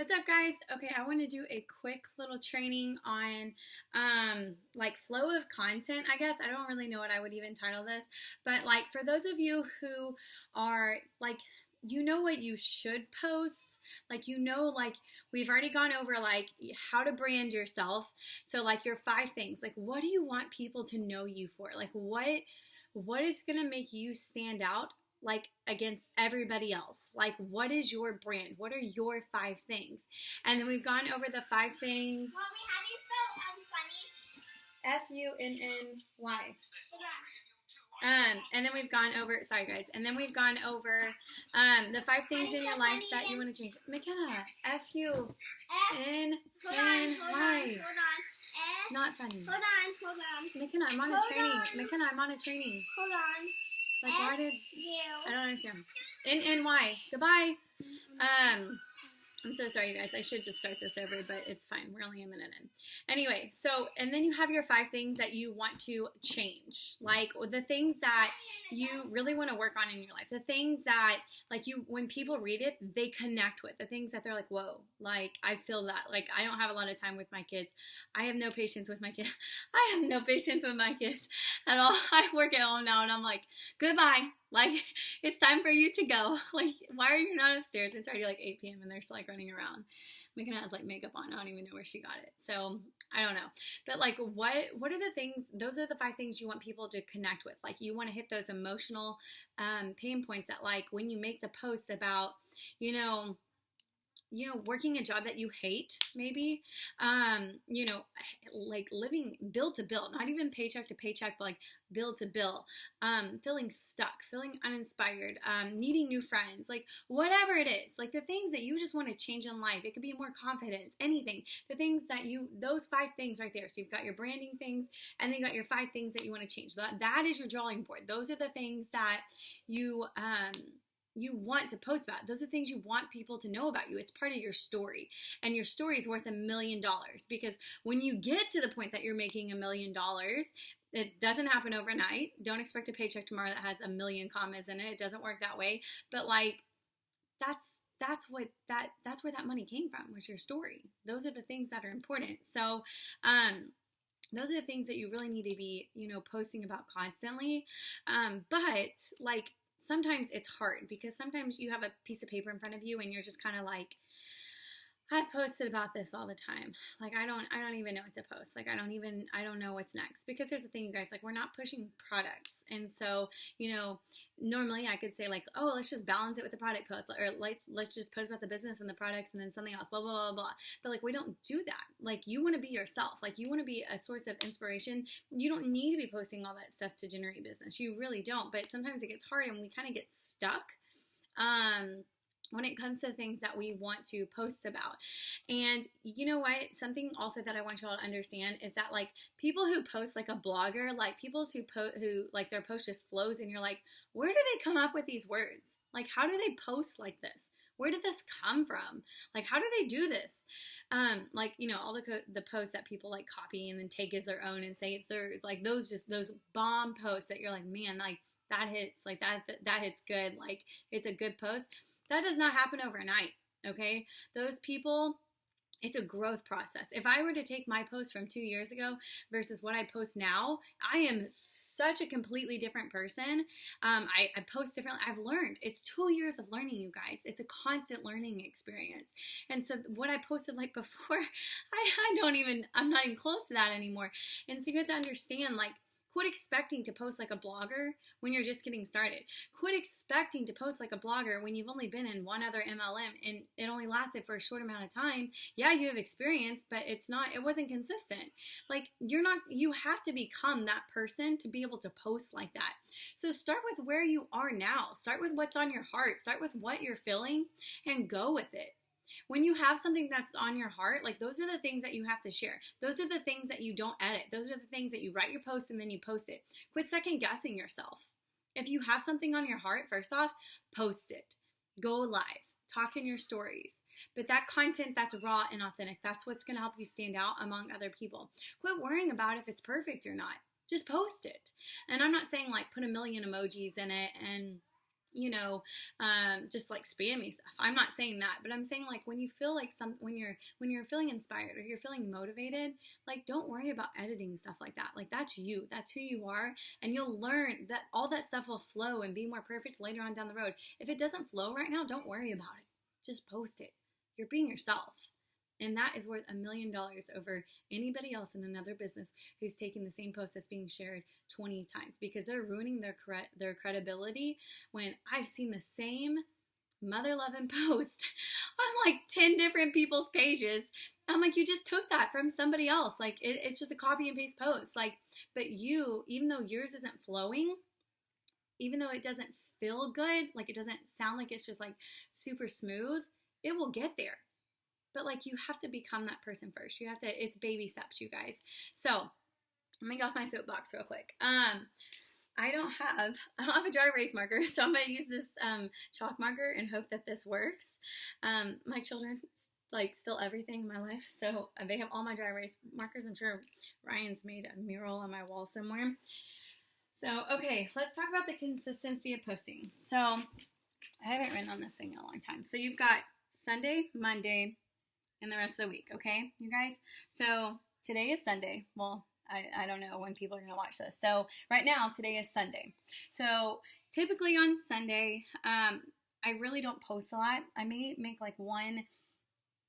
What's up, guys? Okay, I want to do a quick little training on like flow of content, I guess. I don't really know what I would even title this, but like for those of you who are like you know what you should post, like we've already gone over like how to brand yourself. So like your 5 things. Like what do you want people to know you for? Like what is going to make you stand out like against everybody else? Like what is your brand? What are your 5 things? And then we've gone over the 5 things. Mommy, how do you spell Funny. And then we've gone over, sorry guys, and then we've gone over the 5 things in your life that you want to change. McKenna, Funny. Hold on. Not funny. Hold on. McKenna, I'm on a training. Hold on. Like why did You. I don't understand. N-Y. Goodbye. I'm so sorry, you guys. I should just start this over, but it's fine. We're only a minute in. Anyway, so, and then you have your 5 things that you want to change. Like, the things that you really want to work on in your life. The things that, like, when people read it, they connect with. The things that they're like, whoa, like, I feel that. Like, I don't have a lot of time with my kids. I have no patience with my kids. I have no patience with my kids at all. I work at home now, and I'm like, goodbye. Like, it's time for you to go. Like, why are you not upstairs? It's already like 8 p.m. and they're still like running around. McKenna has like makeup on. I don't even know where she got it. So, I don't know. But like, what are the things, those are the 5 things you want people to connect with. Like, you want to hit those emotional pain points that like when you make the posts about, working a job that you hate, maybe, like living bill to bill, not even paycheck to paycheck, but like bill to bill, feeling stuck, feeling uninspired, needing new friends, like whatever it is, like the things that you just want to change in life. It could be more confidence, anything, the things that those 5 things right there. So you've got your branding things, and then you got your 5 things that you want to change. That is your drawing board. Those are the things that you want to post about. Those are things you want people to know about you. It's part of your story. And your story is worth $1 million, because when you get to the point that you're making $1 million, it doesn't happen overnight. Don't expect a paycheck tomorrow that has 1 million commas in it. It doesn't work that way. But like, that's where that money came from, was your story. Those are the things that are important. So, those are the things that you really need to be, posting about constantly. But like, sometimes it's hard, because sometimes you have a piece of paper in front of you and you're just kind of like, I've posted about this all the time. Like, I don't even know what to post. Like, I don't know what's next. Because here's the thing, you guys, like, we're not pushing products. And so, normally I could say like, oh, let's just balance it with the product post, or let's just post about the business and the products and then something else, blah, blah, blah, blah. But like, we don't do that. Like, you want to be yourself. Like, you want to be a source of inspiration. You don't need to be posting all that stuff to generate business. You really don't. But sometimes it gets hard and we kind of get stuck. When it comes to things that we want to post about. And you know what? Something also that I want y'all to understand is that like people who post like a blogger, like people who like their post just flows, and you're like, where do they come up with these words? Like, how do they post like this? Where did this come from? Like, how do they do this? Like, all the posts that people like copy and then take as their own and say it's theirs. Like those bomb posts that you're like, man, like that hits, like that hits good. Like, it's a good post. That does not happen overnight, okay? Those people, it's a growth process. If I were to take my post from 2 years ago versus what I post now, I am such a completely different person. I post differently. I've learned. It's 2 years of learning, you guys. It's a constant learning experience. And so what I posted like before, I'm not even close to that anymore. And so you have to understand, like, quit expecting to post like a blogger when you're just getting started. Quit expecting to post like a blogger when you've only been in one other MLM and it only lasted for a short amount of time. Yeah, you have experience, but it wasn't consistent. Like, you have to become that person to be able to post like that. So start with where you are now. Start with what's on your heart. Start with what you're feeling and go with it. When you have something that's on your heart, like, those are the things that you have to share. Those are the things that you don't edit. Those are the things that you write your post and then you post it. Quit second guessing yourself. If you have something on your heart, first off, post it. Go live. Talk in your stories. But that content that's raw and authentic, that's what's going to help you stand out among other people. Quit worrying about if it's perfect or not. Just post it. And I'm not saying like put 1 million emojis in it and just like spammy stuff. I'm not saying that, but I'm saying like when you feel like when you're feeling inspired or you're feeling motivated, like don't worry about editing stuff like that. Like that's you, that's who you are, and you'll learn that all that stuff will flow and be more perfect later on down the road. If it doesn't flow right now, don't worry about it. Just post it. You're being yourself. And that is worth $1 million over anybody else in another business who's taking the same post that's being shared 20 times, because they're ruining their credibility when I've seen the same mother loving post on like 10 different people's pages. I'm like, you just took that from somebody else. Like it's just a copy and paste post. Like, but you, even though yours isn't flowing, even though it doesn't feel good, like it doesn't sound like it's just like super smooth, it will get there. But like you have to become that person first. You have to, it's baby steps, you guys. So let me get off my soapbox real quick. I don't have a dry erase marker, so I'm gonna use this chalk marker and hope that this works. My children like steal everything in my life, so they have all my dry erase markers. I'm sure Ryan's made a mural on my wall somewhere. So okay, let's talk about the consistency of posting. So I haven't written on this thing in a long time. So you've got Sunday, Monday, and the rest of the week, okay, you guys? So today is Sunday. Well, I don't know when people are going to watch this. So right now, today is Sunday. So typically on Sunday, I really don't post a lot. I may make like one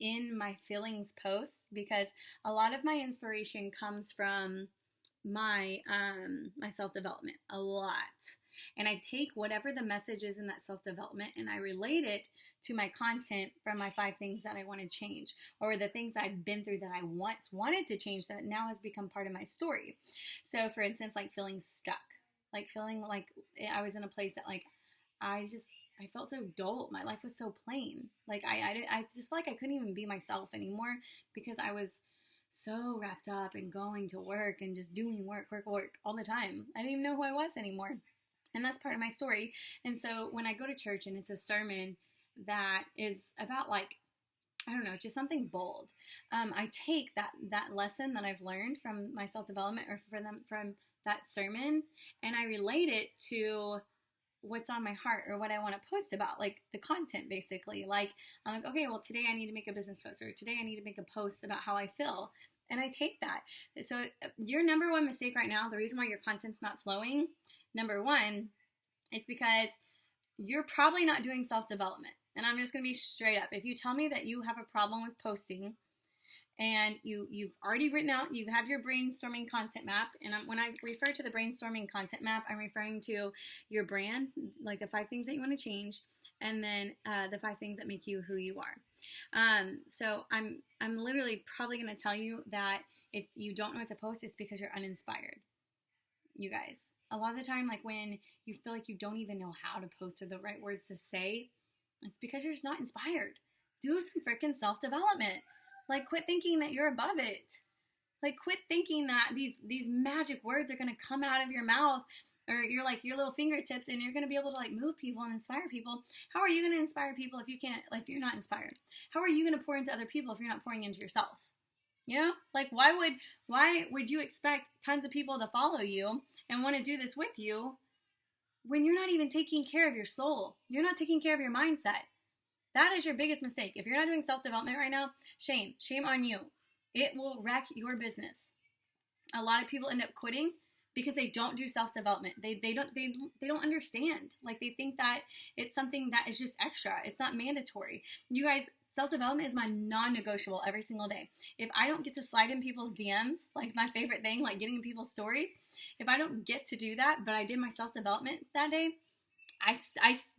in my feelings posts, because a lot of my inspiration comes from my self-development a lot, and I take whatever the message is in that self-development and I relate it to my content from my 5 things that I want to change, or the things I've been through that I once wanted to change that now has become part of my story. So for instance, like feeling stuck, like feeling like I was in a place that like I felt so dull. My life was so plain. Like I just felt like I couldn't even be myself anymore, because I was so wrapped up in going to work and just doing work all the time. I didn't even know who I was anymore. And that's part of my story. And so when I go to church and it's a sermon that is about like, I don't know, just something bold, I take that lesson that I've learned from my self-development or from that sermon, and I relate it to what's on my heart or what I want to post about, like the content basically. Like I'm like, okay, well today I need to make a business post, or today I need to make a post about how I feel. And I take that. So your number one mistake right now, the reason why your content's not flowing, number one, is because you're probably not doing self-development. And I'm just going to be straight up. If you tell me that you have a problem with posting, and you've already written out, you have your brainstorming content map, and when I refer to the brainstorming content map, I'm referring to your brand, like the 5 things that you want to change, and then the 5 things that make you who you are. So I'm literally probably going to tell you that if you don't know what to post, it's because you're uninspired. You guys, a lot of the time, like when you feel like you don't even know how to post or the right words to say, it's because you're just not inspired. Do some freaking self-development. Like, quit thinking that you're above it. Like, quit thinking that these magic words are going to come out of your mouth, or your little fingertips, and you're going to be able to like move people and inspire people. How are you going to inspire people if if you're not inspired? How are you going to pour into other people if you're not pouring into yourself? You know, like why would you expect tons of people to follow you and want to do this with you when you're not even taking care of your soul? You're not taking care of your mindset. That is your biggest mistake. If you're not doing self-development right now, shame on you. It will wreck your business. A lot of people end up quitting because they don't do self-development. They don't understand. Like they think that it's something that is just extra. It's not mandatory. You guys, self-development is my non-negotiable every single day. If I don't get to slide in people's DMs, like my favorite thing, like getting in people's stories, if I don't get to do that, but I did my self-development that day,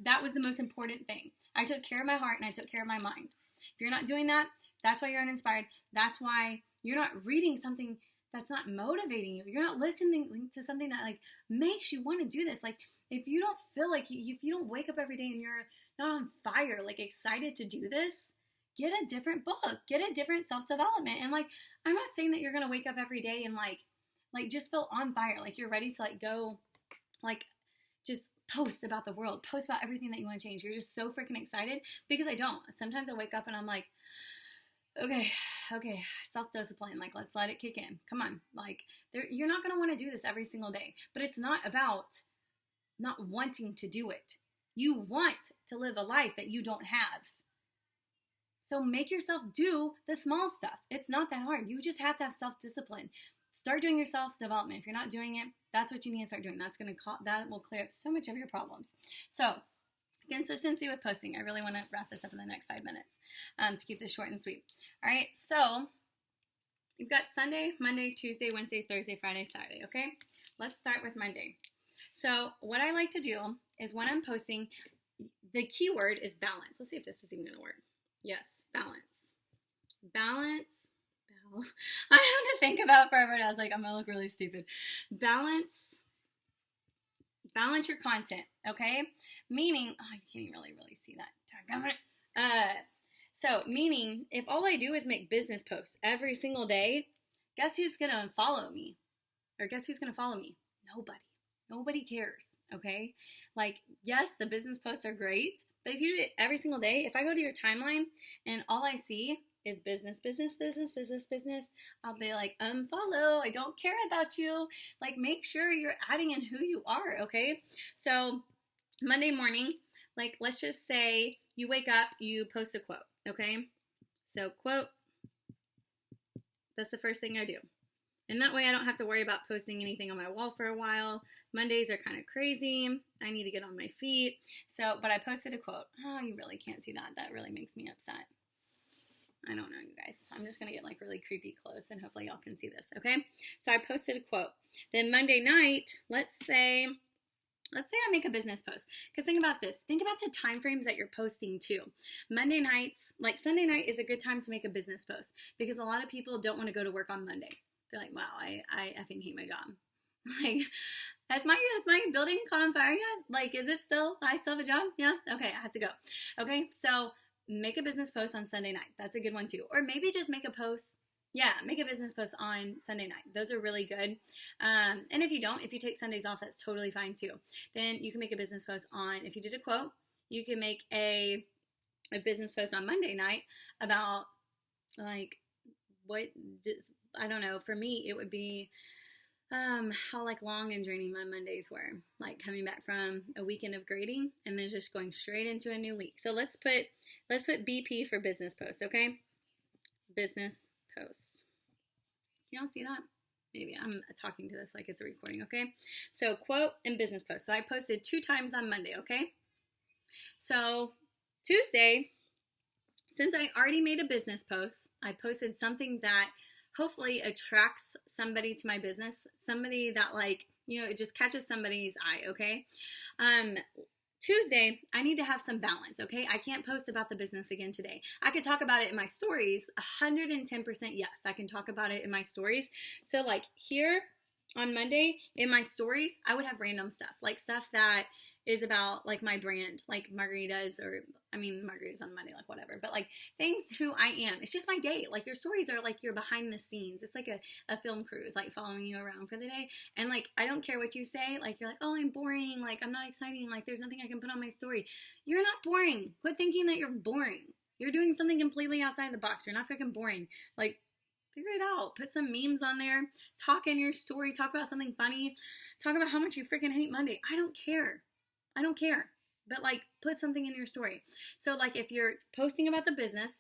that was the most important thing. I took care of my heart and I took care of my mind. If you're not doing that, that's why you're uninspired. That's why you're not reading something that's not motivating you. You're not listening to something that like makes you want to do this. Like if you don't feel like if you don't wake up every day and you're not on fire, like excited to do this, get a different book, get a different self-development. And like, I'm not saying that you're going to wake up every day and like just feel on fire. Like you're ready to like go, like just post about the world, post about everything that you want to change. You're just so freaking excited, because I don't. Sometimes I wake up and I'm like, okay, self-discipline, like let's let it kick in. Come on. Like you're not going to want to do this every single day, but it's not about not wanting to do it. You want to live a life that you don't have. So make yourself do the small stuff. It's not that hard. You just have to have self-discipline. Start doing your self-development. If you're not doing it, that's what you need to start doing. That will clear up so much of your problems. So consistency with posting. I really want to wrap this up in the next 5 minutes to keep this short and sweet. All right, so you've got Sunday, Monday, Tuesday, Wednesday, Thursday, Friday, Saturday, okay? Let's start with Monday. So what I like to do is when I'm posting, the keyword is balance. Let's see if this is even going to work. Yes, balance. Balance. I had to think about forever, and I was like, I'm going to look really stupid. Balance your content, okay? Meaning, you can't even really see that. So, meaning, if all I do is make business posts every single day, guess who's going to follow me? Or guess who's going to follow me? Nobody. Nobody cares, okay? Like, yes, the business posts are great, but if you do it every single day, if I go to your timeline and all I see is business, I'll be like, unfollow, I don't care about you. Like, make sure you're adding in who you are, okay? So, Monday morning, like, let's just say you wake up, you post a quote, okay? So, quote, that's the first thing I do. And that way I don't have to worry about posting anything on my wall for a while. Mondays are kind of crazy. I need to get on my feet. So, but I posted a quote. Oh, you really can't see that. That really makes me upset. I don't know, you guys. I'm just going to get like really creepy close and hopefully y'all can see this, okay? So I posted a quote. Then Monday night, let's say I make a business post. Because think about this. Think about the time frames that you're posting too. Monday nights, like Sunday night is a good time to make a business post because a lot of people don't want to go to work on Monday. They're like, wow, I effing hate my job. Like, has my building caught on fire yet? Like, I still have a job? Yeah? Okay, I have to go. Okay, so make a business post on Sunday night. That's a good one too. Or maybe just make a post. Yeah, make a business post on Sunday night. Those are really good. And if you take Sundays off, that's totally fine too. Then you can make a business post on, if you did a quote, you can make a business post on Monday night about like, I don't know, for me, it would be how like long and draining my Mondays were, like coming back from a weekend of grading and then just going straight into a new week. So let's put BP for business posts, okay? Business posts. You don't see that? Maybe I'm talking to this like it's a recording, okay? So quote and business post. So I posted 2 times on Monday, okay? So Tuesday, since I already made a business post, I posted something that hopefully attracts somebody to my business, somebody that like, it just catches somebody's eye, okay? Tuesday, I need to have some balance, okay? I can't post about the business again today. I could talk about it in my stories, 110% yes, I can talk about it in my stories. So like here on Monday, in my stories, I would have random stuff, like stuff that is about like my brand, like margaritas margaritas on Monday, like whatever, but like things who I am. It's just my day. Like your stories are like your behind the scenes. It's like a film crew is like following you around for the day. And like, I don't care what you say. Like you're like, oh, I'm boring. Like I'm not exciting. Like there's nothing I can put on my story. You're not boring. Quit thinking that you're boring. You're doing something completely outside the box. You're not freaking boring. Like figure it out. Put some memes on there. Talk in your story. Talk about something funny. Talk about how much you freaking hate Monday. I don't care. But like put something in your story. So like if you're posting about the business,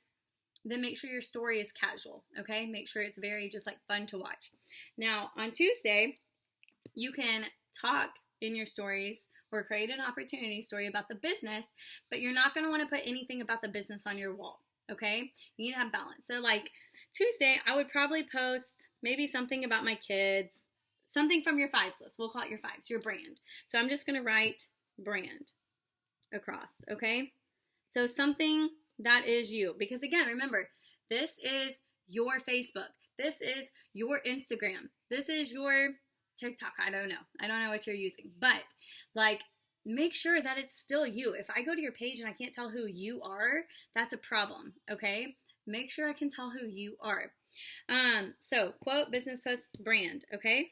then make sure your story is casual, okay? Make sure it's very just like fun to watch. Now on Tuesday, you can talk in your stories or create an opportunity story about the business, but you're not going to want to put anything about the business on your wall, okay? You need to have balance. So like Tuesday, I would probably post maybe something about my kids, something from your 5s list. We'll call it your 5s, your brand. So I'm just going to write brand across, okay? So something that is you. Because again, remember, this is your Facebook. This is your Instagram. This is your TikTok. I don't know what you're using. But like, make sure that it's still you. If I go to your page and I can't tell who you are, that's a problem, okay? Make sure I can tell who you are. So quote, business post, brand, okay?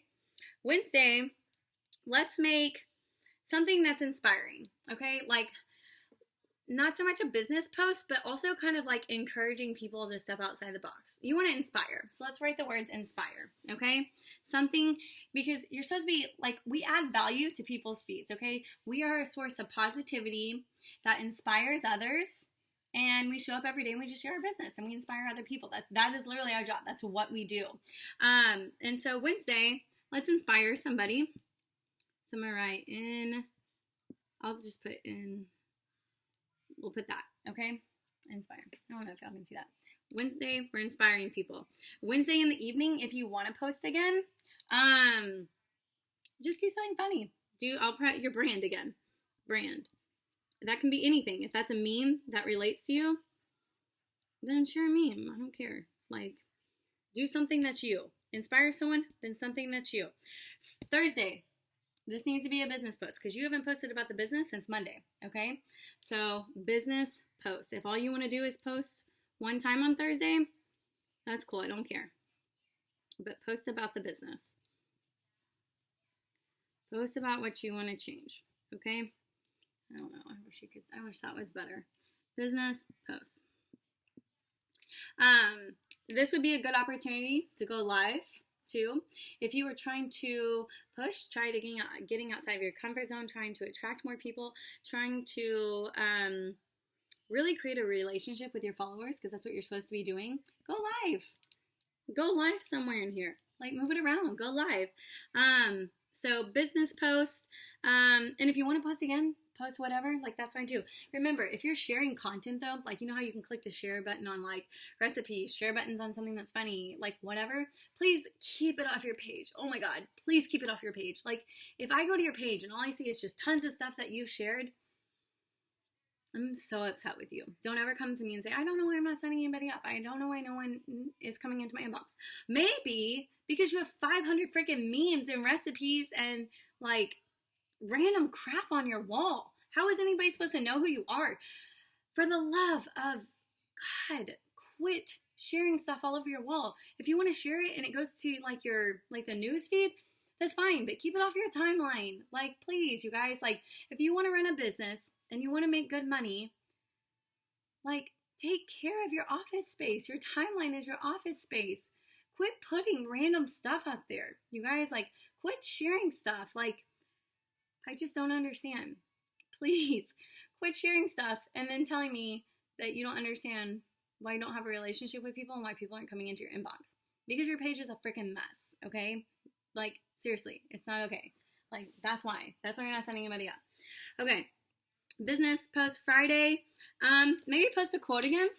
Wednesday, let's make something that's inspiring, okay? Like, not so much a business post, but also kind of like encouraging people to step outside the box. You want to inspire. So let's write the words inspire, okay? Something, because you're supposed to be like, we add value to people's feeds, okay? We are a source of positivity that inspires others, and we show up every day and we just share our business and we inspire other people. That is literally our job. That's what we do. And so Wednesday, let's inspire somebody. So I'm going to write in, I'll just put in, we'll put that, okay? Inspire. I don't know if y'all can see that. Wednesday, we're inspiring people. Wednesday in the evening, if you want to post again, just do something funny. I'll put your brand again. Brand. That can be anything. If that's a meme that relates to you, then share a meme. I don't care. Like, do something that's you. Inspire someone, then something that's you. Thursday. This needs to be a business post because you haven't posted about the business since Monday, okay? So, business post. If all you want to do is post one time on Thursday, that's cool. I don't care. But post about the business. Post about what you want to change, okay? I don't know. I wish that was better. Business post. This would be a good opportunity to go live too. If you were trying to push, try to getting outside of your comfort zone, trying to attract more people, trying to really create a relationship with your followers, because that's what you're supposed to be doing. Go live. Go live somewhere in here. Like, move it around. Go live. So business posts. And if you want to post again, post whatever, like that's fine too. Remember, if you're sharing content though, like you know how you can click the share button on like recipes, share buttons on something that's funny, like whatever, please keep it off your page. Oh my God, please keep it off your page. Like if I go to your page and all I see is just tons of stuff that you've shared, I'm so upset with you. Don't ever come to me and say, I don't know why I'm not signing anybody up. I don't know why no one is coming into my inbox. Maybe because you have 500 freaking memes and recipes and like random crap on your wall. How is anybody supposed to know who you are? For the love of God, quit sharing stuff all over your wall. If you want to share it and it goes to like the news feed, that's fine, but keep it off your timeline. Like, please, you guys, like if you want to run a business and you want to make good money, like take care of your office space. Your timeline is your office space. Quit putting random stuff up there. You guys, like, quit sharing stuff. Like, I just don't understand. Please quit sharing stuff and then telling me that you don't understand why you don't have a relationship with people and why people aren't coming into your inbox. Because your page is a freaking mess, okay? Like, seriously, it's not okay. Like, that's why. That's why you're not sending anybody up. Okay, business post Friday. Maybe post a quote again.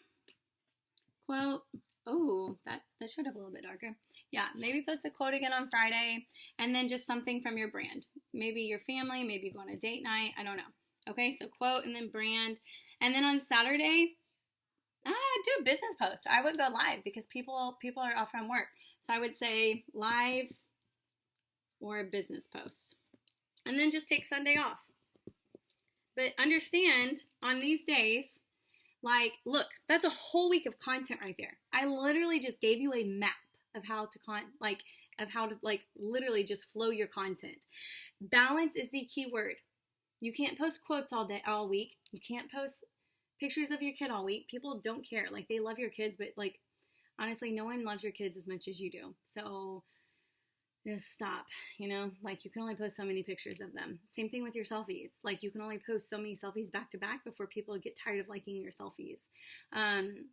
Quote. Oh, that showed up a little bit darker. Yeah, maybe post a quote again on Friday and then just something from your brand. Maybe your family, maybe go on a date night. I don't know. Okay, so quote and then brand. And then on Saturday, do a business post. I would go live because people are off from work. So I would say live or a business post. And then just take Sunday off. But understand, on these days, like, look, that's a whole week of content right there. I literally just gave you a map of how to literally just flow your content. Balance is the key word. You can't post quotes all week. You can't post pictures of your kid all week. People don't care. Like, they love your kids, but like, honestly, no one loves your kids as much as you do. So just stop, like you can only post so many pictures of them. Same thing with your selfies. Like you can only post so many selfies back to back before people get tired of liking your selfies.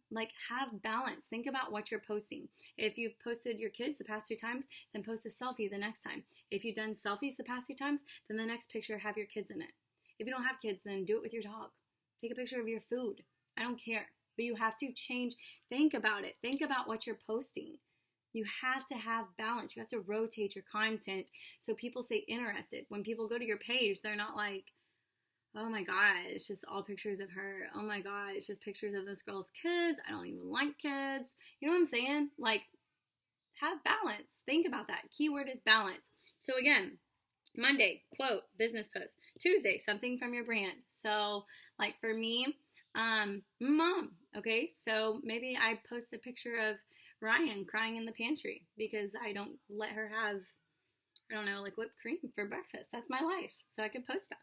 Like have balance. Think about what you're posting. If you've posted your kids the past 2 times, then post a selfie the next time. If you've done selfies the past 2 times, then the next picture have your kids in it. If you don't have kids, then do it with your dog. Take a picture of your food. I don't care. But you have to change. Think about it. Think about what you're posting. You have to have balance. You have to rotate your content so people stay interested. When people go to your page, they're not like, oh my God, it's just all pictures of her. Oh my God, it's just pictures of this girl's kids. I don't even like kids. You know what I'm saying? Like, have balance. Think about that. Keyword is balance. So again, Monday, quote, business post. Tuesday, something from your brand. So like for me, mom, okay? So maybe I post a picture of Ryan crying in the pantry because I don't let her have I don't know, like whipped cream for breakfast. That's my life. So I could post that.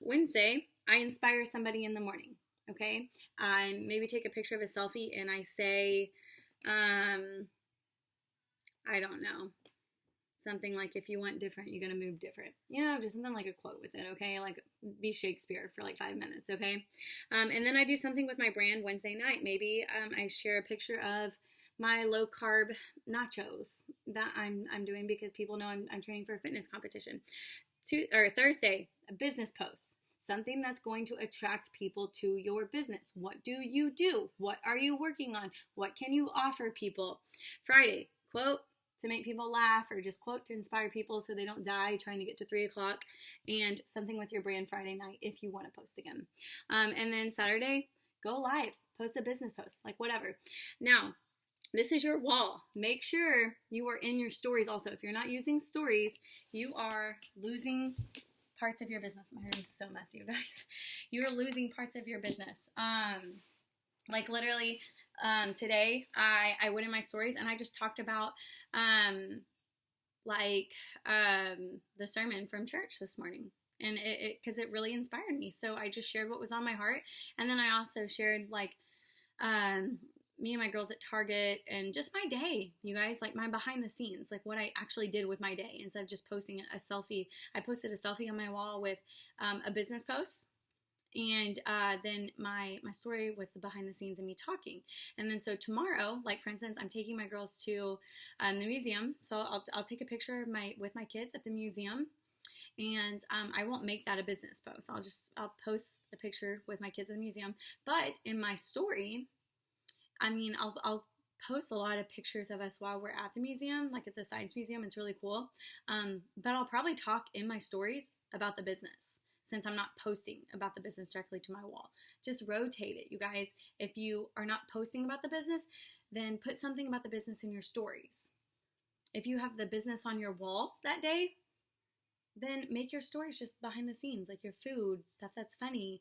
Wednesday, I inspire somebody in the morning. Okay. I maybe take a picture of a selfie and I say, I don't know, something like, if you want different, you're going to move different. Just something like a quote with it, okay? Like, be Shakespeare for like 5 minutes, okay? And then I do something with my brand Wednesday night. Maybe I share a picture of my low-carb nachos that I'm doing because people know I'm training for a fitness competition. Thursday, a business post. Something that's going to attract people to your business. What do you do? What are you working on? What can you offer people? Friday, quote to make people laugh, or just quote to inspire people so they don't die trying to get to 3 o'clock, and something with your brand Friday night if you want to post again. And then Saturday, go live, post a business post, like whatever. Now, this is your wall. Make sure you are in your stories also. If you're not using stories, you are losing parts of your business. My hair is so messy, you guys. You're losing parts of your business. Like literally, today I went in my stories and I just talked about the sermon from church this morning, and because it really inspired me. So I just shared what was on my heart, and then I also shared me and my girls at Target and just my day, you guys, like my behind the scenes, like what I actually did with my day instead of just posting a selfie. I posted a selfie on my wall with a business post. And then my story was the behind the scenes and me talking. And then so tomorrow, like for instance, I'm taking my girls to the museum. So I'll take a picture of with my kids at the museum. And I won't make that a business post. I'll post a picture with my kids in the museum. But in my story, I'll post a lot of pictures of us while we're at the museum. Like, it's a science museum. It's really cool. But I'll probably talk in my stories about the business, since I'm not posting about the business directly to my wall. Just rotate it, you guys. If you are not posting about the business, then put something about the business in your stories. If you have the business on your wall that day, then make your stories just behind the scenes, like your food, stuff that's funny.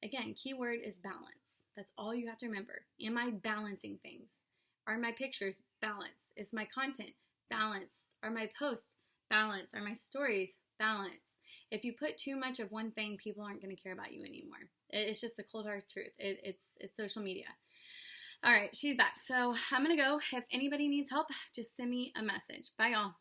Again, keyword is balance. That's all you have to remember. Am I balancing things? Are my pictures balanced? Is my content balanced? Are my posts balanced? Are my stories balanced? If you put too much of one thing, people aren't going to care about you anymore. It's just the cold hard truth. It's social media. All right, she's back. So I'm going to go. If anybody needs help, just send me a message. Bye, y'all.